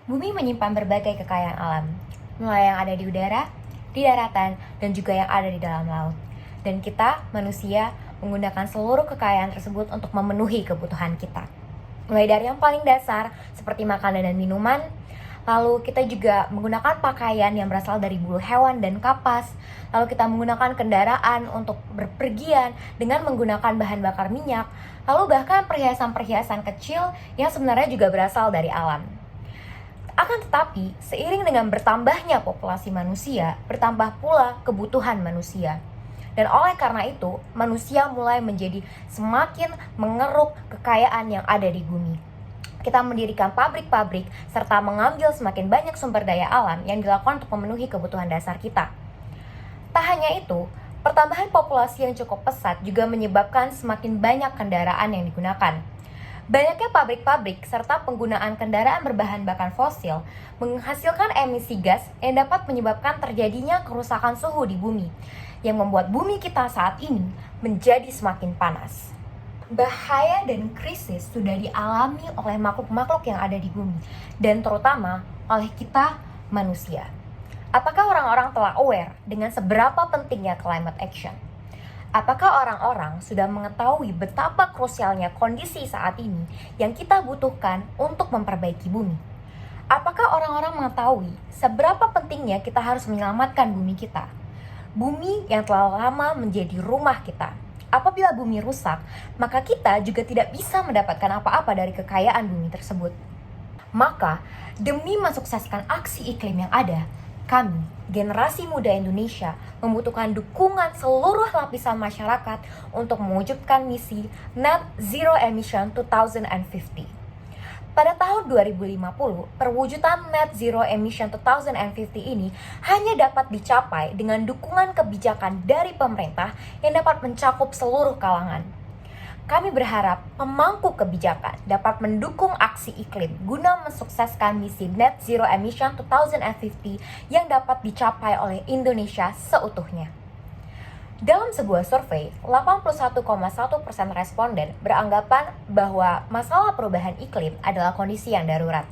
Bumi menyimpan berbagai kekayaan alam, mulai yang ada di udara, di daratan, dan juga yang ada di dalam laut. Dan kita, manusia, menggunakan seluruh kekayaan tersebut untuk memenuhi kebutuhan kita. Mulai dari yang paling dasar, seperti makanan dan minuman, lalu kita juga menggunakan pakaian yang berasal dari bulu hewan dan kapas, lalu kita menggunakan kendaraan untuk berpergian dengan menggunakan bahan bakar minyak, lalu bahkan perhiasan-perhiasan kecil yang sebenarnya juga berasal dari alam. Akan tetapi, seiring dengan bertambahnya populasi manusia, bertambah pula kebutuhan manusia. Dan oleh karena itu, manusia mulai menjadi semakin mengeruk kekayaan yang ada di bumi. Kita mendirikan pabrik-pabrik serta mengambil semakin banyak sumber daya alam yang dilakukan untuk memenuhi kebutuhan dasar kita. Tak hanya itu, pertambahan populasi yang cukup pesat juga menyebabkan semakin banyak kendaraan yang digunakan. Banyaknya pabrik-pabrik serta penggunaan kendaraan berbahan bakar fosil menghasilkan emisi gas yang dapat menyebabkan terjadinya kerusakan suhu di bumi, yang membuat bumi kita saat ini menjadi semakin panas. Bahaya dan krisis sudah dialami oleh makhluk-makhluk yang ada di bumi, dan terutama oleh kita manusia. Apakah orang-orang telah aware dengan seberapa pentingnya climate action? Apakah orang-orang sudah mengetahui betapa krusialnya kondisi saat ini yang kita butuhkan untuk memperbaiki bumi? Apakah orang-orang mengetahui seberapa pentingnya kita harus menyelamatkan bumi kita? Bumi yang telah lama menjadi rumah kita. Apabila bumi rusak, maka kita juga tidak bisa mendapatkan apa-apa dari kekayaan bumi tersebut. Maka, demi mensukseskan aksi iklim yang ada, kami, generasi muda Indonesia, membutuhkan dukungan seluruh lapisan masyarakat untuk mewujudkan misi Net Zero Emission 2050. Pada tahun 2050, perwujudan Net Zero Emission 2050 ini hanya dapat dicapai dengan dukungan kebijakan dari pemerintah yang dapat mencakup seluruh kalangan. Kami berharap pemangku kebijakan dapat mendukung aksi iklim guna mensukseskan misi Net Zero Emission 2050 yang dapat dicapai oleh Indonesia seutuhnya. Dalam sebuah survei, 81,1% responden beranggapan bahwa masalah perubahan iklim adalah kondisi yang darurat.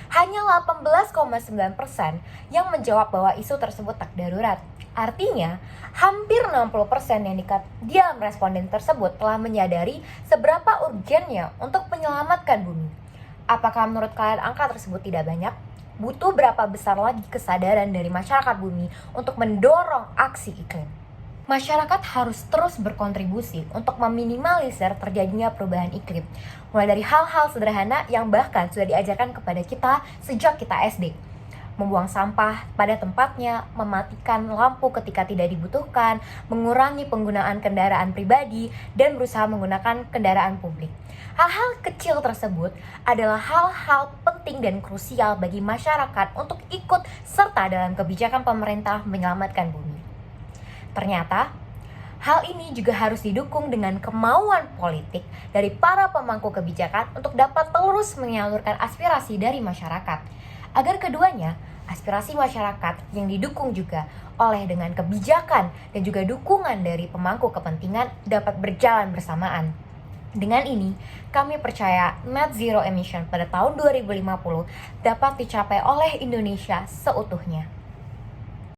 Hanya 18,9% yang menjawab bahwa isu tersebut tak darurat. Artinya, hampir 60% yang dalam responden tersebut telah menyadari seberapa urgennya untuk menyelamatkan bumi. Apakah menurut kalian angka tersebut tidak banyak? Butuh berapa besar lagi kesadaran dari masyarakat bumi untuk mendorong aksi iklim? Masyarakat harus terus berkontribusi untuk meminimalisir terjadinya perubahan iklim, mulai dari hal-hal sederhana yang bahkan sudah diajarkan kepada kita sejak kita SD. Membuang sampah pada tempatnya, mematikan lampu ketika tidak dibutuhkan, mengurangi penggunaan kendaraan pribadi, dan berusaha menggunakan kendaraan publik. Hal-hal kecil tersebut adalah hal-hal penting dan krusial bagi masyarakat untuk ikut serta dalam kebijakan pemerintah menyelamatkan bumi. Ternyata, hal ini juga harus didukung dengan kemauan politik dari para pemangku kebijakan untuk dapat terus menyalurkan aspirasi dari masyarakat. Agar keduanya, aspirasi masyarakat yang didukung juga oleh dengan kebijakan dan juga dukungan dari pemangku kepentingan dapat berjalan bersamaan. Dengan ini, kami percaya Net Zero Emission pada tahun 2050 dapat dicapai oleh Indonesia seutuhnya.